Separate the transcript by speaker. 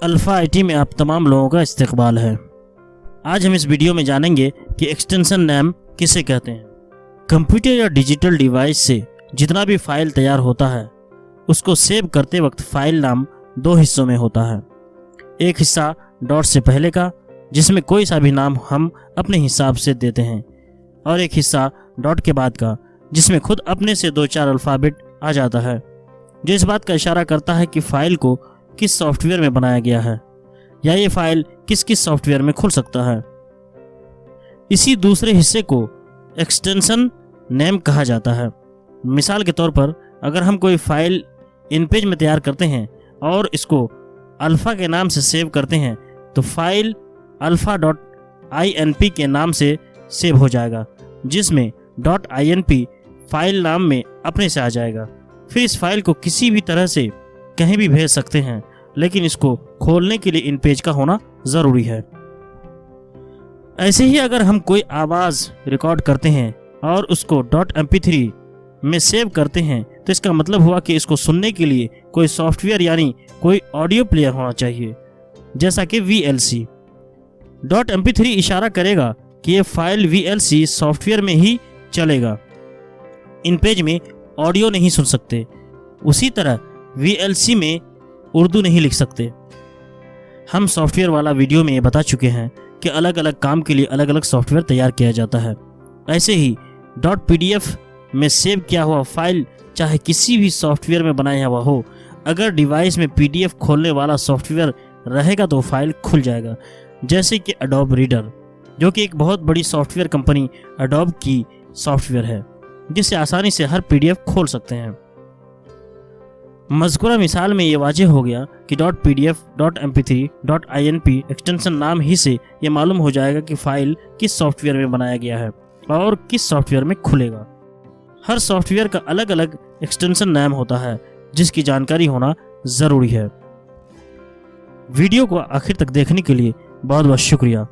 Speaker 1: Alpha IT में आप तमाम लोगों का इस्तकबाल है। आज हम इस वीडियो में जानेंगे कि एक्सटेंशन नेम किसे कहते हैं। कंप्यूटर या डिजिटल डिवाइस से जितना भी फाइल तैयार होता है उसको सेव करते वक्त फाइल नाम दो हिस्सों में होता है। एक हिस्सा डॉट से पहले का, जिसमें कोई सा भी नाम हम अपने हिसाब से देते हैं, और एक हिस्सा डॉट के बाद का, जिसमें खुद अपने से 2-4 अल्फ़ाबेट आ जाता है, जो इस बात का इशारा करता है कि फ़ाइल को किस सॉफ्टवेयर में बनाया गया है या ये फ़ाइल किस किस सॉफ्टवेयर में खुल सकता है। इसी दूसरे हिस्से को एक्सटेंशन नेम कहा जाता है। मिसाल के तौर पर अगर हम कोई फ़ाइल इनपेज में तैयार करते हैं और इसको अल्फ़ा के नाम से सेव करते हैं तो फाइल alpha.inp के नाम से सेव हो जाएगा, जिसमें .inp फाइल नाम में अपने से आ जाएगा। फिर इस फाइल को किसी भी तरह से कहीं भी भेज सकते हैं, लेकिन इसको खोलने के लिए इन पेज का होना ज़रूरी है। ऐसे ही अगर हम कोई आवाज़ रिकॉर्ड करते हैं और उसको .mp3 में सेव करते हैं तो इसका मतलब हुआ कि इसको सुनने के लिए कोई सॉफ्टवेयर यानी कोई ऑडियो प्लेयर होना चाहिए, जैसा कि VLC। .mp3 इशारा करेगा कि ये फाइल VLC सॉफ्टवेयर में ही चलेगा, इन पेज में ऑडियो नहीं सुन सकते। उसी तरह VLC में उर्दू नहीं लिख सकते। हम सॉफ्टवेयर वाला वीडियो में ये बता चुके हैं कि अलग अलग काम के लिए अलग अलग सॉफ्टवेयर तैयार किया जाता है। ऐसे ही .pdf में सेव किया हुआ फाइल चाहे किसी भी सॉफ्टवेयर में बनाया हुआ हो, अगर डिवाइस में PDF खोलने वाला सॉफ्टवेयर रहेगा तो फाइल खुल जाएगा, जैसे कि एडोब रीडर, जो कि एक बहुत बड़ी सॉफ्टवेयर कंपनी एडोब की सॉफ्टवेयर है, जिससे आसानी से हर PDF खोल सकते हैं। मज़कूरा मिसाल में ये वाज़ेह हो गया कि .pdf, .mp3, .inp एक्सटेंशन नाम ही से ये मालूम हो जाएगा कि फ़ाइल किस सॉफ्टवेयर में बनाया गया है और किस सॉफ्टवेयर में खुलेगा। हर सॉफ्टवेयर का अलग अलग एक्सटेंशन नाम होता है, जिसकी जानकारी होना ज़रूरी है। वीडियो को आखिर तक देखने के लिए बहुत बहुत शुक्रिया।